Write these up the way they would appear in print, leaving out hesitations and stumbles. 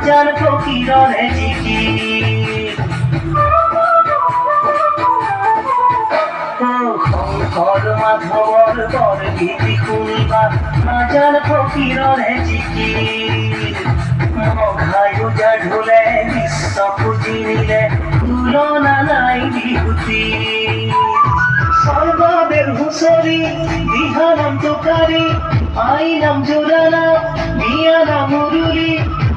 নাজান ফকিৰৰে জিকিৰ শংকৰ মাধৱৰ বৰগীতি শুনিবা নাজান ফকিৰৰে জিকিৰ মঘায়ুজা ঢোলে বিশ্ব পুজি নিলে তুলনা নাই বিহুতি সৰ্বদেৰ হুঁচৰি দিহানাম তোকাৰি আই নাম জোৰানা মিয়া নাম মুৰুলি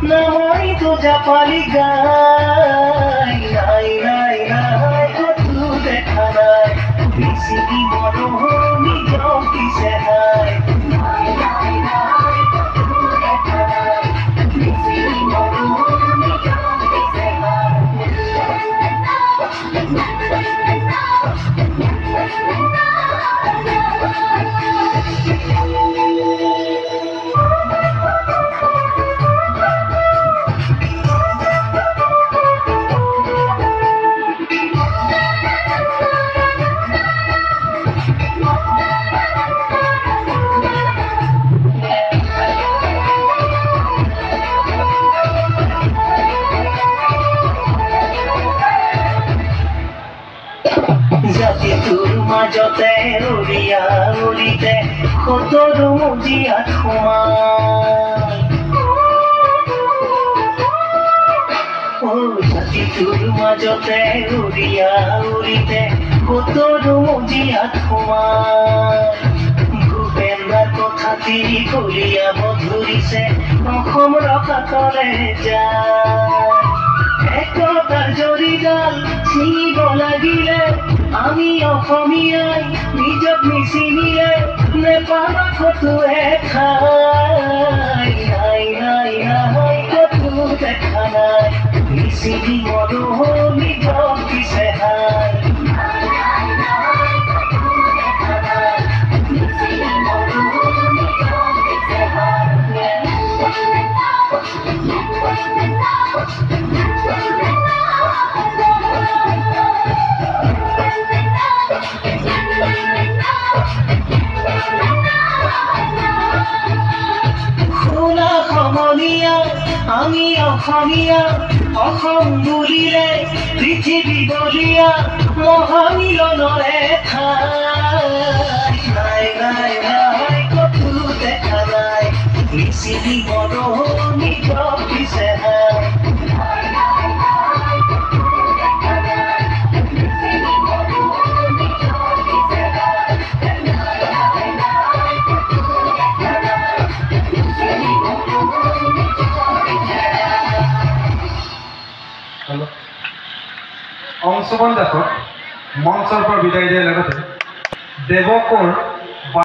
নামাই তো জাপালি গাই নাই নাই নাই কতো দেখা নাই বিচিকি মনোহনী জকিছে নাই নাই নাই নাই কতো দেখা নাই বিচিকি মনোহনী জকিছে জাতিটোৰ মাজতে উৰিয়া উৰিতে সতৰো মজিয়াত সোমাই জাতিটোৰ মাজতে উৰিয়া উৰিতে সতৰো মজিয়াত সোমাই ভূপেন্দ্ৰাৰ কথাটি কলিয়াব ধৰিছে অসম ৰকাতলে যায় একতাৰ জৰিডাল ছিঙিব লাগিলে আমি অসমীয়াই নিজক নিচিনিলে নেপাবা কতো এঠাই নাই নাই নাই কতো দেখা নাই নিচিনি মনোহনী জকিছে হাই নাই নাই নাই কতো দেখা নাই নিচিনি মনোহনী জকিছে হাই শুনা সমনীয়া আমি অসমীয়া অসম বুলিলে পৃথিৱী বলিয়া মহামিলনৰ ঠাই নাই নাই নাই কতো দেখা নাই মিচিনি মনোহনী জকিছে হাই অংশগ্ৰহণ দাসক মঞ্চৰ পৰা বিদায় দিয়াৰ লগতে দেৱকৰ